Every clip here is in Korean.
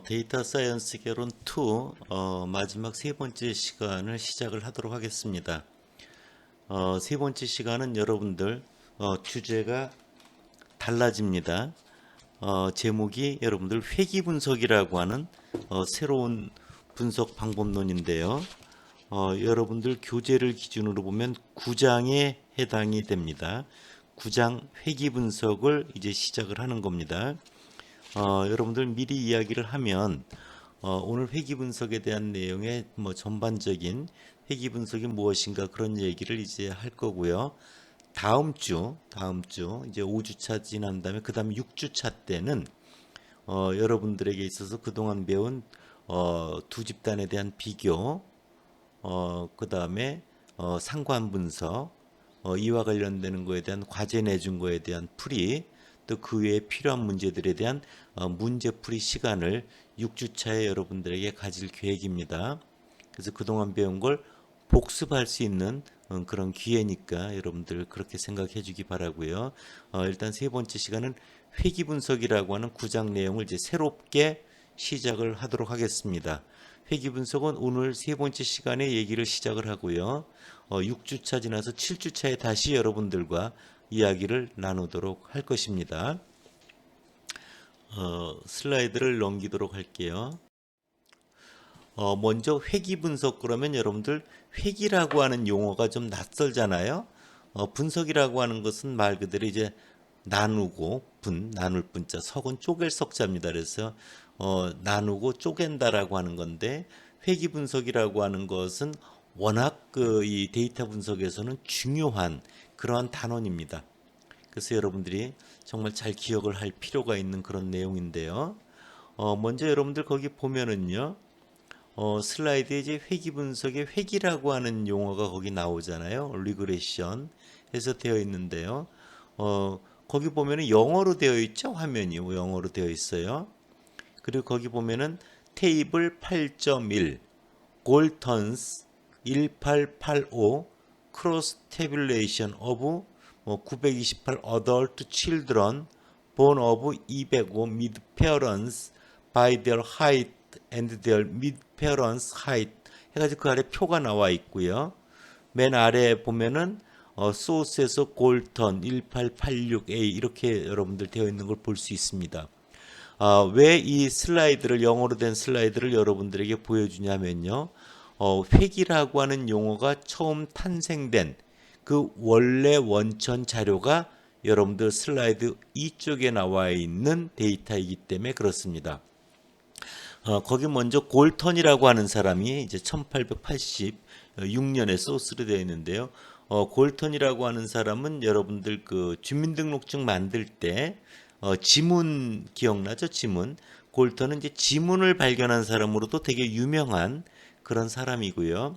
데이터 사이언스 개론 2 마지막 세 번째 시간을 시작을 하도록 하겠습니다. 세 번째 시간은 여러분들 주제가 달라집니다. 제목이 여러분들 회귀 분석이라고 하는 새로운 분석 방법론인데요. 여러분들 교재를 기준으로 보면 9장에 해당이 됩니다. 9장 회귀 분석을 이제 시작을 하는 겁니다. 여러분들 미리 이야기를 하면 오늘 회귀 분석에 대한 내용의 전반적인 회귀 분석이 무엇인가 그런 얘기를 이제 할 거고요. 다음 주 이제 5주차 지난 다음에 그 다음 6주차 때는 여러분들에게 있어서 그동안 배운 두 집단에 대한 비교, 그 다음에 상관 분석, 이와 관련되는 거에 대한 과제 내준 거에 대한 풀이, 또 그 외에 필요한 문제들에 대한 문제풀이 시간을 6주차에 여러분들에게 가질 계획입니다. 그래서 그동안 배운 걸 복습할 수 있는 그런 기회니까 여러분들 그렇게 생각해 주기 바라고요. 일단 세 번째 시간은 회귀 분석이라고 하는 9장 내용을 이제 새롭게 시작을 하도록 하겠습니다. 회귀 분석은 오늘 세 번째 시간에 얘기를 시작을 하고요. 6주차 지나서 7주차에 다시 여러분들과 이야기를 나누도록 할 것입니다. 슬라이드를 넘기도록 할게요. 먼저 회귀 분석 그러면 여러분들 회귀라고 하는 용어가 좀 낯설잖아요. 분석이라고 하는 것은 말 그대로 이제 나누고 나눌 분자, 석은 쪼갤 석자입니다. 그래서 나누고 쪼갠다라고 하는 건데 회귀 분석이라고 하는 것은 워낙 이 데이터 분석에서는 중요한 그러한 단원입니다. 그래서 여러분들이 정말 잘 기억을 할 필요가 있는 그런 내용인데요. 먼저 여러분들 거기 보면은요. 슬라이드에 이제 회귀 분석의 회귀라고 하는 용어가 거기 나오잖아요. 리그레션 해서 되어 있는데요. 거기 보면은 영어로 되어 있죠. 화면이 영어로 되어 있어요. 그리고 거기 보면은 테이블 8.1 골턴스 1885 크로스 태뷸레이션 오브 928 adult children born of 205 mid parents by their height and their mid parents height 해가지고 그 아래 표가 나와 있고요. 맨 아래 보면은 소스에서 골턴 1886A 이렇게 여러분들 되어 있는 걸 볼 수 있습니다. 왜 이 슬라이드를 영어로 된 슬라이드를 여러분들에게 보여주냐면요. 회귀라고 하는 용어가 처음 탄생된 그 원래 원천 자료가 여러분들 슬라이드 이쪽에 나와 있는 데이터이기 때문에 그렇습니다. 거기 먼저 골턴이라고 하는 사람이 이제 1886년에 소스로 되어 있는데요. 골턴이라고 하는 사람은 여러분들 그 주민등록증 만들 때 지문 기억나죠? 지문. 골턴은 이제 지문을 발견한 사람으로도 되게 유명한 그런 사람이고요.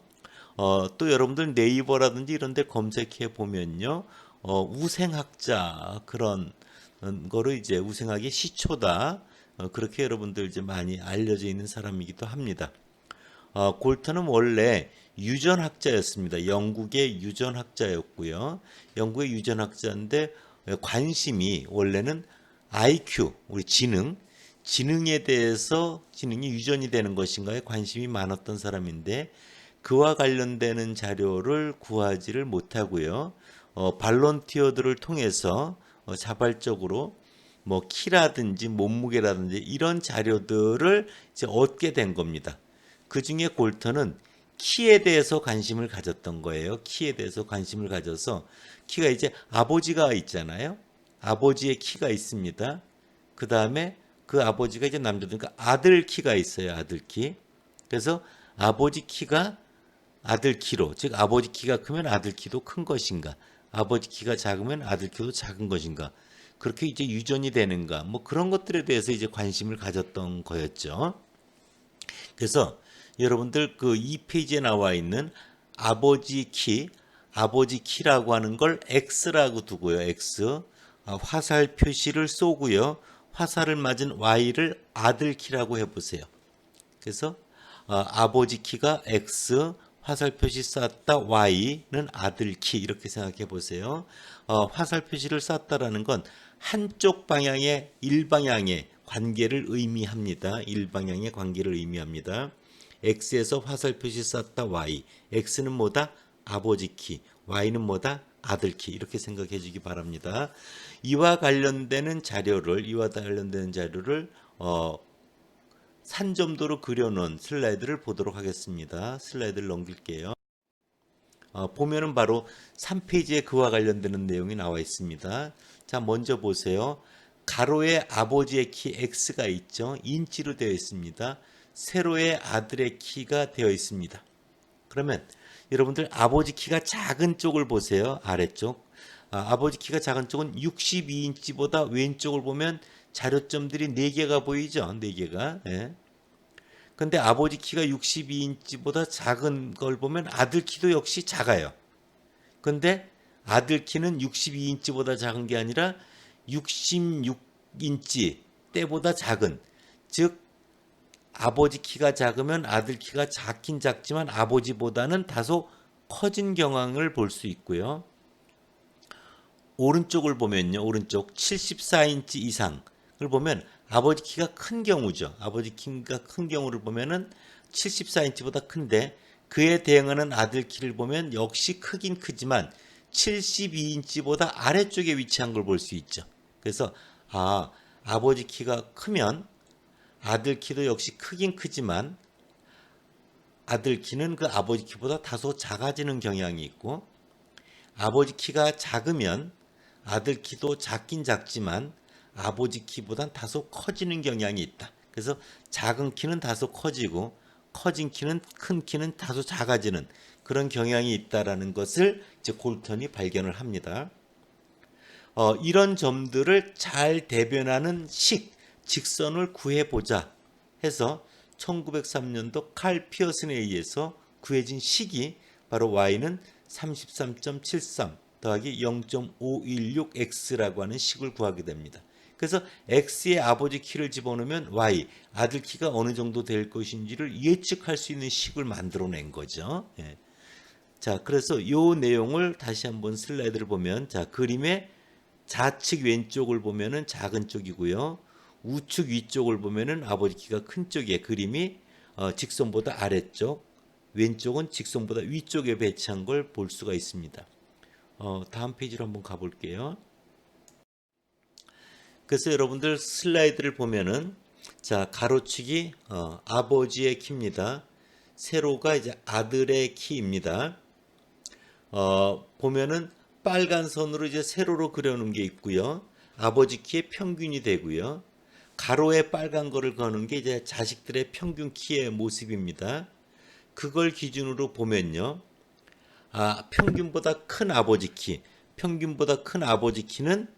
또 여러분들 네이버라든지 이런 데 검색해 보면요. 우생학자 그런 거를 이제 우생학의 시초다. 그렇게 여러분들 이제 많이 알려져 있는 사람이기도 합니다. 골턴은 원래 유전학자였습니다. 영국의 유전학자였고요. 영국의 유전학자인데 관심이 원래는 IQ, 우리 지능에 대해서 지능이 유전이 되는 것인가에 관심이 많았던 사람인데 그와 관련되는 자료를 구하지를 못하고요. 발런티어들을 통해서 자발적으로 키라든지 몸무게라든지 이런 자료들을 이제 얻게 된 겁니다. 그 중에 골턴은 키에 대해서 관심을 가졌던 거예요. 키에 대해서 관심을 가져서 키가 이제 아버지가 있잖아요. 아버지의 키가 있습니다. 그 다음에 그 아버지가 이제 남자니까 아들 키가 있어요. 아들 키. 그래서 아버지 키가 아들 키로, 즉 아버지 키가 크면 아들 키도 큰 것인가, 아버지 키가 작으면 아들 키도 작은 것인가, 그렇게 이제 유전이 되는가, 그런 것들에 대해서 이제 관심을 가졌던 거였죠. 그래서 여러분들 그 2페이지에 나와 있는 아버지 키라고 하는 걸 X라고 두고요. X. 화살 표시를 쏘고요. 화살을 맞은 Y를 아들 키라고 해보세요. 그래서 아버지 키가 X, 화살 표시 쐈다 Y는 아들 키 이렇게 생각해 보세요. 화살 표시를 쐈다라는 건 한쪽 방향의 일방향의 관계를 의미합니다. 일방향의 관계를 의미합니다. X에서 화살 표시 썼다 Y. X는 뭐다? 아버지 키. Y는 뭐다? 아들 키. 이렇게 생각해 주기 바랍니다. 이와 관련되는 자료를 산점도로 그려놓은 슬라이드를 보도록 하겠습니다. 슬라이드를 넘길게요. 보면은 바로 3페이지에 그와 관련되는 내용이 나와 있습니다. 자, 먼저 보세요. 가로에 아버지의 키 X가 있죠. 인치로 되어 있습니다. 세로에 아들의 키가 되어 있습니다. 그러면 여러분들 아버지 키가 작은 쪽을 보세요. 아래쪽. 아버지 키가 작은 쪽은 62인치보다 왼쪽을 보면 자료점들이 4개가 보이죠. 4개가. 예. 근데 아버지 키가 62인치보다 작은 걸 보면 아들 키도 역시 작아요. 근데 아들 키는 62인치보다 작은 게 아니라 66인치 때보다 작은, 즉 아버지 키가 작으면 아들 키가 작긴 작지만 아버지보다는 다소 커진 경향을 볼 수 있고요. 오른쪽을 보면요. 오른쪽 74인치 이상을 보면 아버지 키가 큰 경우죠. 아버지 키가 큰 경우를 보면은 74인치보다 큰데 그에 대응하는 아들 키를 보면 역시 크긴 크지만 72인치보다 아래쪽에 위치한 걸 볼 수 있죠. 그래서 아버지 키가 크면 아들 키도 역시 크긴 크지만 아들 키는 그 아버지 키보다 다소 작아지는 경향이 있고, 아버지 키가 작으면 아들 키도 작긴 작지만 아버지 키보단 다소 커지는 경향이 있다. 그래서 작은 키는 다소 커지고 커진 키는, 큰 키는 다소 작아지는 그런 경향이 있다라는 것을 이제 골턴이 발견을 합니다. 이런 점들을 잘 대변하는 직선을 구해보자 해서 1903년도 칼 피어슨에 의해서 구해진 식이 바로 y는 33.73 더하기 0.516x라고 하는 식을 구하게 됩니다. 그래서 x의 아버지 키를 집어넣으면 y, 아들 키가 어느 정도 될 것인지를 예측할 수 있는 식을 만들어낸 거죠. 예. 자, 그래서 이 내용을 다시 한번 슬라이드를 보면, 자, 그림의 좌측 왼쪽을 보면은 작은 쪽이고요. 우측 위쪽을 보면은 아버지 키가 큰 쪽의 그림이 직선보다 아래쪽, 왼쪽은 직선보다 위쪽에 배치한 걸 볼 수가 있습니다. 다음 페이지로 한번 가볼게요. 그래서 여러분들 슬라이드를 보면은, 자, 가로축이 아버지의 키입니다. 세로가 이제 아들의 키입니다. 보면은 빨간 선으로 이제 세로로 그려놓은 게 있고요. 아버지 키의 평균이 되고요. 가로에 빨간 거를 거는 게 이제 자식들의 평균 키의 모습입니다. 그걸 기준으로 보면요. 평균보다 큰 아버지 키, 평균보다 큰 아버지 키는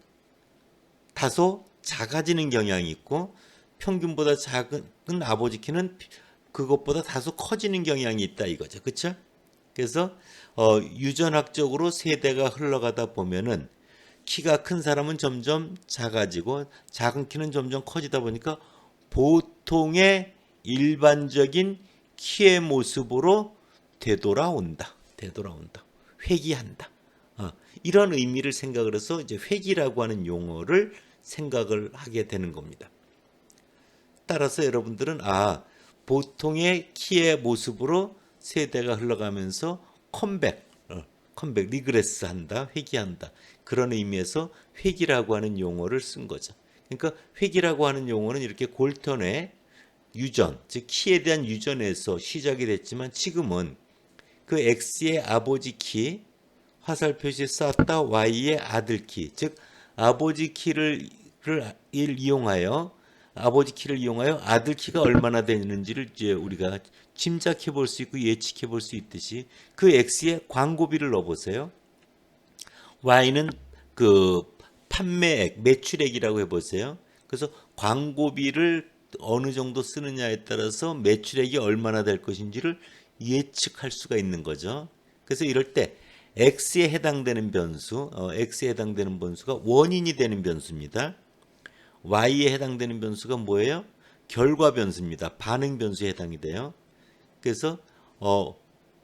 다소 작아지는 경향이 있고, 평균보다 작은 아버지 키는 그것보다 다소 커지는 경향이 있다 이거죠. 그렇죠? 그래서 유전학적으로 세대가 흘러가다 보면은 키가 큰 사람은 점점 작아지고 작은 키는 점점 커지다 보니까 보통의 일반적인 키의 모습으로 되돌아온다. 회귀한다. 이런 의미를 생각을 해서 이제 회귀라고 하는 용어를 생각을 하게 되는 겁니다. 따라서 여러분들은 보통의 키의 모습으로 세대가 흘러가면서 리그레스 한다, 회귀한다. 그런 의미에서 회귀라고 하는 용어를 쓴 거죠. 그러니까 회귀라고 하는 용어는 이렇게 골턴의 유전, 즉 키에 대한 유전에서 시작이 됐지만 지금은 그 X의 아버지 키, 화살 표시 쌓았다 Y의 아들 키, 즉 아버지 키를 이용하여 아들 키가 얼마나 되는지를 이제 우리가 짐작해 볼 수 있고 예측해 볼 수 있듯이 그 X에 광고비를 넣어 보세요. Y는 그 판매액, 매출액이라고 해 보세요. 그래서 광고비를 어느 정도 쓰느냐에 따라서 매출액이 얼마나 될 것인지를 예측할 수가 있는 거죠. 그래서 이럴 때 X에 해당되는 변수가 원인이 되는 변수입니다. Y에 해당되는 변수가 뭐예요? 결과 변수입니다. 반응 변수에 해당이 돼요. 그래서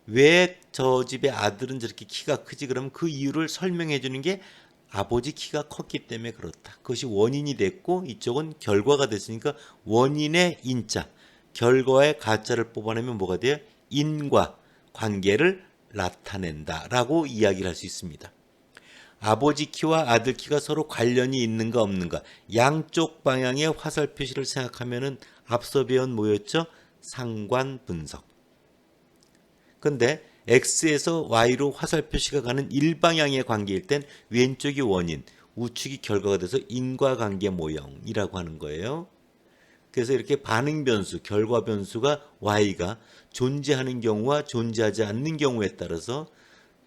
왜 저 집의 아들은 저렇게 키가 크지? 그러면 그 이유를 설명해 주는 게 아버지 키가 컸기 때문에 그렇다. 그것이 원인이 됐고 이쪽은 결과가 됐으니까 원인의 인자, 결과의 가짜를 뽑아내면 뭐가 돼요? 인과 관계를 나타낸다라고 이야기를 할 수 있습니다. 아버지 키와 아들 키가 서로 관련이 있는가 없는가 양쪽 방향의 화살 표시를 생각하면은 앞서 배운 뭐였죠? 상관 분석. 근데 X에서 Y로 화살 표시가 가는 일방향의 관계일 땐 왼쪽이 원인, 우측이 결과가 돼서 인과관계 모형이라고 하는 거예요. 그래서 이렇게 반응 변수, 결과 변수가 Y가 존재하는 경우와 존재하지 않는 경우에 따라서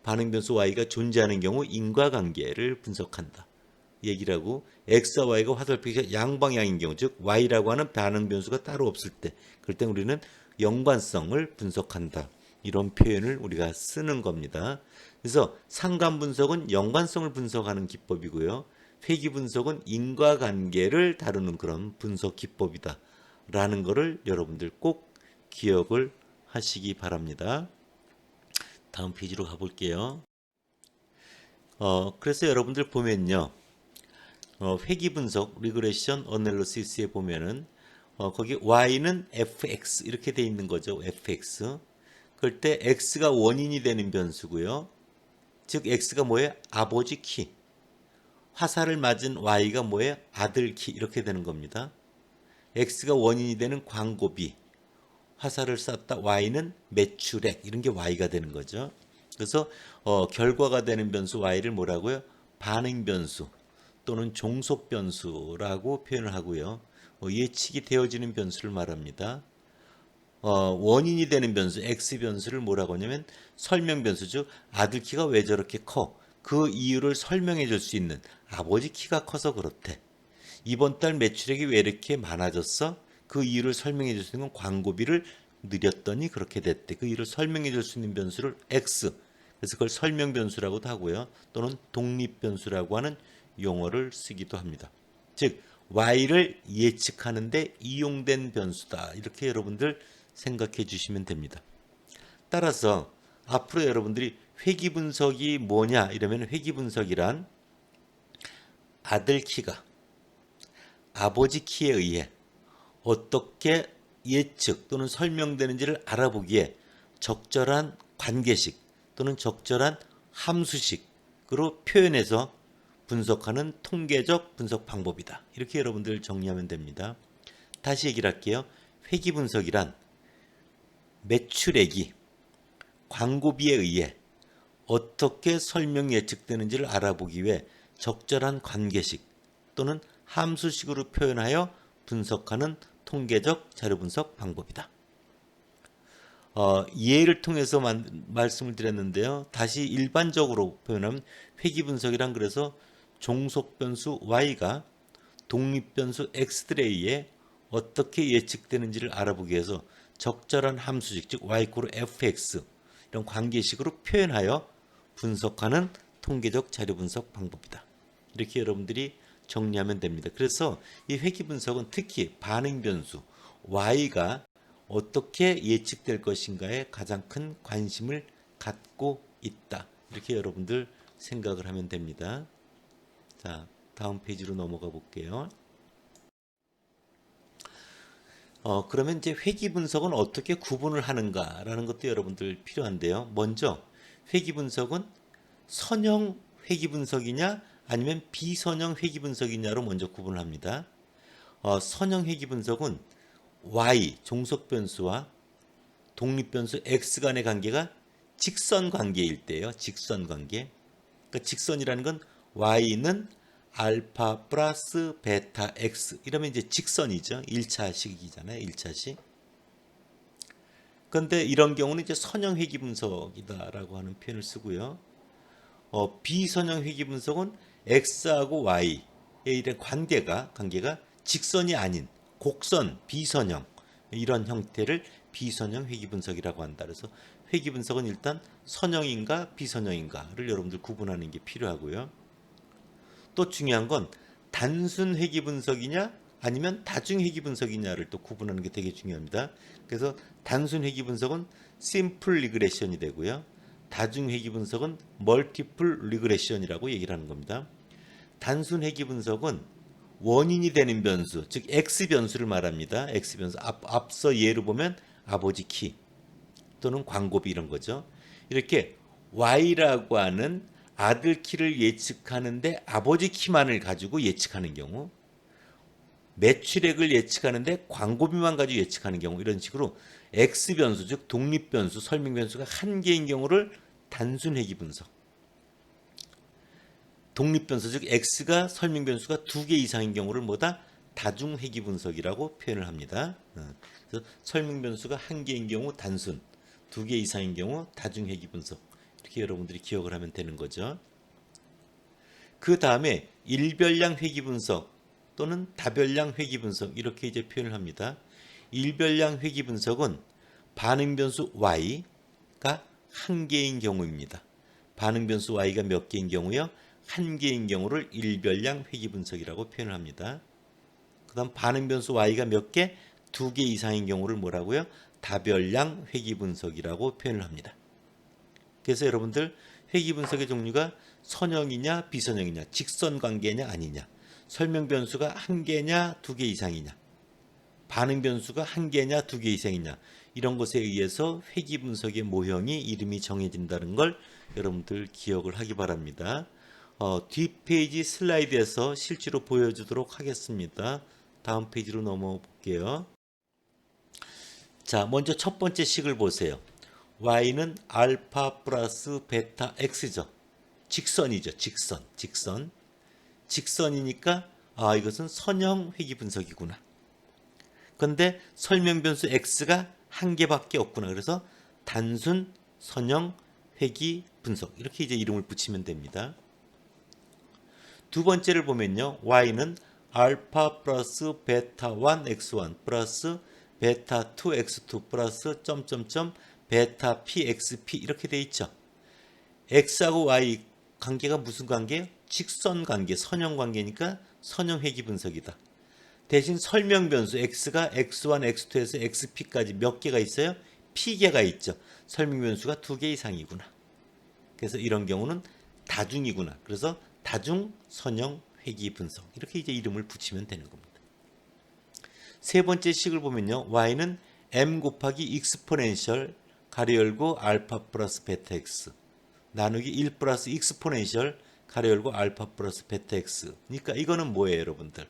반응 변수 Y가 존재하는 경우 인과관계를 분석한다. 얘기를 하고 X와 Y가 화살 표시가 양방향인 경우, 즉 Y라고 하는 반응 변수가 따로 없을 때 그럴 때 우리는 연관성을 분석한다. 이런 표현을 우리가 쓰는 겁니다. 그래서 상관 분석은 연관성을 분석하는 기법이고요. 회귀 분석은 인과관계를 다루는 그런 분석 기법이다. 라는 것을 여러분들 꼭 기억을 하시기 바랍니다. 다음 페이지로 가볼게요. 그래서 여러분들 보면요. 회귀 분석, 리그레션 어널리시스에 보면은 거기 y는 fx 이렇게 돼 있는 거죠. fx. 그럴 때 x가 원인이 되는 변수고요. 즉 x가 뭐예요? 아버지 키. 화살을 맞은 y가 뭐예요? 아들 키 이렇게 되는 겁니다. x가 원인이 되는 광고비. 화살을 쐈다 y는 매출액 이런 게 y가 되는 거죠. 그래서 결과가 되는 변수 y를 뭐라고요? 반응 변수 또는 종속 변수라고 표현을 하고요. 예측이 되어지는 변수를 말합니다. 원인이 되는 변수 x 변수를 뭐라고 하냐면 설명 변수죠. 아들 키가 왜 저렇게 커? 그 이유를 설명해 줄 수 있는 아버지 키가 커서 그렇대. 이번 달 매출액이 왜 이렇게 많아졌어? 그 이유를 설명해 줄 수 있는 광고비를 늘렸더니 그렇게 됐대. 그 이유를 설명해 줄 수 있는 변수를 x. 그래서 그걸 설명 변수라고도 하고요. 또는 독립 변수라고 하는 용어를 쓰기도 합니다. 즉 y를 예측하는데 이용된 변수다. 이렇게 여러분들 생각해 주시면 됩니다. 따라서 앞으로 여러분들이 회귀 분석이 뭐냐 이러면 회귀 분석이란 아들 키가 아버지 키에 의해 어떻게 예측 또는 설명되는지를 알아보기에 적절한 관계식 또는 적절한 함수식으로 표현해서 분석하는 통계적 분석 방법이다. 이렇게 여러분들 정리하면 됩니다. 다시 얘기를 할게요. 회귀 분석이란 매출액이 광고비에 의해 어떻게 설명 예측되는지를 알아보기 위해 적절한 관계식 또는 함수식으로 표현하여 분석하는 통계적 자료 분석 방법이다. 예를 통해서 말씀을 드렸는데요. 다시 일반적으로 표현하면 회귀 분석이란 그래서 종속 변수 y가 독립 변수 x들에 의해 어떻게 예측되는지를 알아보기 위해서 적절한 함수식 즉 y = fx 이런 관계식으로 표현하여 분석하는 통계적 자료 분석 방법이다. 이렇게 여러분들이 정리하면 됩니다. 그래서 이 회귀 분석은 특히 반응 변수 y가 어떻게 예측될 것인가에 가장 큰 관심을 갖고 있다. 이렇게 여러분들 생각을 하면 됩니다. 자, 다음 페이지로 넘어가 볼게요. 그러면 이제 회귀 분석은 어떻게 구분을 하는가라는 것도 여러분들 필요한데요. 먼저 회귀 분석은 선형 회귀 분석이냐 아니면 비선형 회귀 분석이냐로 먼저 구분을 합니다. 선형 회귀 분석은 y 종속 변수와 독립 변수 x 간의 관계가 직선 관계일 때예요. 직선 관계. 그러니까 직선이라는 건 y는 알파 플러스 베타 x 이러면 이제 직선이죠. 1차식이잖아요. 1차식. 그런데 이런 경우는 이제 선형 회귀 분석이다라고 하는 표현을 쓰고요. 비선형 회귀 분석은 x하고 y의 이런 관계가 직선이 아닌 곡선 비선형 이런 형태를 비선형 회귀 분석이라고 한다. 그래서 회귀 분석은 일단 선형인가 비선형인가를 여러분들 구분하는 게 필요하고요. 또 중요한 건 단순 회귀 분석이냐 아니면 다중 회귀 분석이냐를 또 구분하는 게 되게 중요합니다. 그래서 단순 회귀 분석은 심플 리그레션이 되고요. 다중 회귀 분석은 멀티플 리그레션이라고 얘기를 하는 겁니다. 단순 회귀 분석은 원인이 되는 변수, 즉 X 변수를 말합니다. X 변수. 앞서 예로 보면 아버지 키 또는 광고비 이런 거죠. 이렇게 Y라고 하는 아들 키를 예측하는데 아버지 키만을 가지고 예측하는 경우, 매출액을 예측하는데 광고비만 가지고 예측하는 경우, 이런 식으로 X 변수, 즉 독립 변수, 설명 변수가 한 개인 경우를 단순 회귀 분석, 독립 변수, 즉 X가 설명 변수가 두 개 이상인 경우를 뭐다? 다중 회귀 분석이라고 표현을 합니다. 그래서 설명 변수가 한 개인 경우 단순, 두 개 이상인 경우 다중 회귀 분석, 이렇게 여러분들이 기억을 하면 되는 거죠. 그 다음에 일별량 회귀 분석 또는 다별량 회귀 분석, 이렇게 이제 표현을 합니다. 일별량 회귀 분석은 반응 변수 y가 한 개인 경우입니다. 반응 변수 y가 몇 개인 경우요? 한 개인 경우를 일별량 회귀 분석이라고 표현을 합니다. 그 다음 반응 변수 y가 몇 개? 두 개 이상인 경우를 뭐라고요? 다별량 회귀 분석이라고 표현을 합니다. 그래서 여러분들 회귀 분석의 종류가 선형이냐 비선형이냐, 직선 관계냐 아니냐, 설명 변수가 한 개냐 두 개 이상이냐, 반응 변수가 한 개냐 두 개 이상이냐, 이런 것에 의해서 회귀 분석의 모형이 이름이 정해진다는 걸 여러분들 기억을 하기 바랍니다. 뒷페이지 슬라이드에서 실제로 보여주도록 하겠습니다. 다음 페이지로 넘어 볼게요. 자, 먼저 첫 번째 식을 보세요. y는 알파 플러스 베타 x죠. 직선이죠. 직선이니까 이것은 선형 회귀 분석이구나. 근데 설명 변수 x가 한 개밖에 없구나. 그래서 단순 선형 회귀 분석, 이렇게 이제 이름을 붙이면 됩니다. 두 번째를 보면요. y는 알파 플러스 베타 1 x1 플러스 베타 2 x2 플러스 점점점 베타 p xp, 이렇게 돼 있죠. x하고 y 관계가 무슨 관계예요? 직선 관계, 선형 관계니까 선형 회귀 분석이다. 대신 설명 변수 x가 x1, x2에서 xp까지 몇 개가 있어요? p개가 있죠. 설명 변수가 두 개 이상이구나. 그래서 이런 경우는 다중이구나. 그래서 다중 선형 회귀 분석, 이렇게 이제 이름을 붙이면 되는 겁니다. 세 번째 식을 보면요. y는 m 곱하기 익스포넨셜 가로 열고 알파 플러스 베타 x 나누기 1 플러스 익스포넨셜 가로 열고 알파 플러스 베타 x. 그러니까 이거는 뭐예요, 여러분들?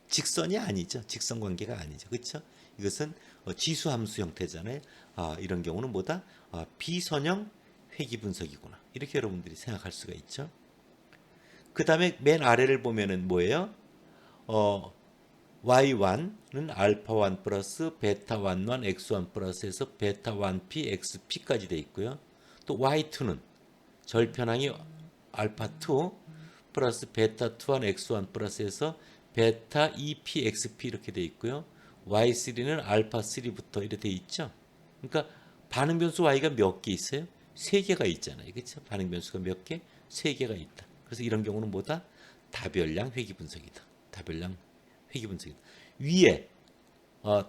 직선이 아니죠. 직선 관계가 아니죠. 그렇죠? 이것은 지수 함수 형태잖아요. 이런 경우는 뭐다? 비선형 회귀 분석이구나. 이렇게 여러분들이 생각할 수가 있죠. 그 다음에 맨 아래를 보면은 뭐예요? y1은 알파 1 플러스 베타 1 x1 플러스에서 베타 1p xp까지 돼 있고요. 또 y2는 절편항이 알파 2 플러스 베타 2 x1 플러스에서 베타 2p xp 이렇게 돼 있고요. y3는 알파 3부터 이렇게 돼 있죠. 그러니까 반응 변수 y가 몇 개 있어요? 세 개가 있잖아요. 그렇죠? 반응 변수가 몇 개? 세 개가 있다. 그래서 이런 경우는 뭐다? 다별량 회귀 분석이다. 다별량 회귀 분석이다. 위에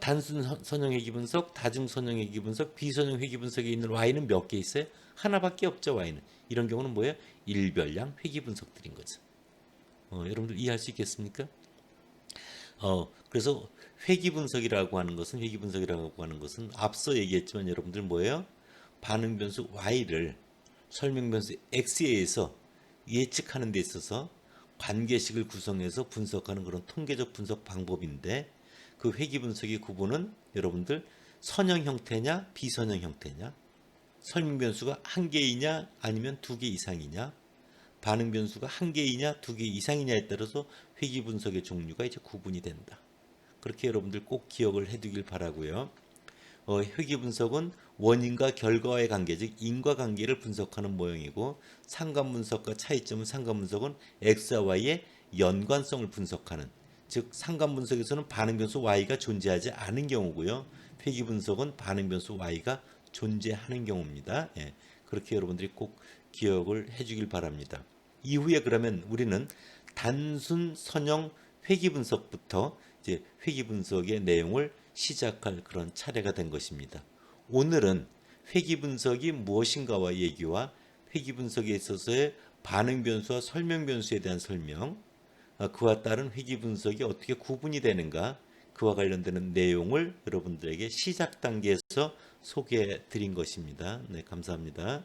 단순 선형 회귀 분석, 다중 선형 회귀 분석, 비선형 회귀 분석에 있는 y는 몇 개 있어요? 하나밖에 없죠. y는. 이런 경우는 뭐예요? 일별량 회귀 분석들인 거죠. 여러분들 이해할 수 있겠습니까? 그래서 회귀 분석이라고 하는 것은 앞서 얘기했지만 여러분들 뭐예요? 반응 변수 y를 설명 변수 x에 의해서 예측하는 데 있어서 관계식을 구성해서 분석하는 그런 통계적 분석 방법인데, 그 회귀 분석의 구분은 여러분들 선형 형태냐 비선형 형태냐, 설명 변수가 한 개이냐 아니면 두 개 이상이냐, 반응 변수가 한 개이냐 두 개 이상이냐에 따라서 회귀 분석의 종류가 이제 구분이 된다. 그렇게 여러분들 꼭 기억을 해두길 바라고요. 회귀 분석은 원인과 결과의 관계, 즉 인과관계를 분석하는 모형이고, 상관 분석과 차이점은 상관 분석은 x와 y의 연관성을 분석하는, 즉 상관 분석에서는 반응 변수 y가 존재하지 않은 경우고요. 회귀 분석은 반응 변수 y가 존재하는 경우입니다. 예, 그렇게 여러분들이 꼭 기억을 해주길 바랍니다. 이후에 그러면 우리는 단순 선형 회귀 분석부터 이제 회귀 분석의 내용을 시작할 그런 차례가 된 것입니다. 오늘은 회귀 분석이 무엇인가와 얘기와 회귀 분석에 있어서의 반응 변수와 설명 변수에 대한 설명, 그와 따른 회귀 분석이 어떻게 구분이 되는가, 그와 관련되는 내용을 여러분들에게 시작 단계에서 소개해 드린 것입니다. 네, 감사합니다.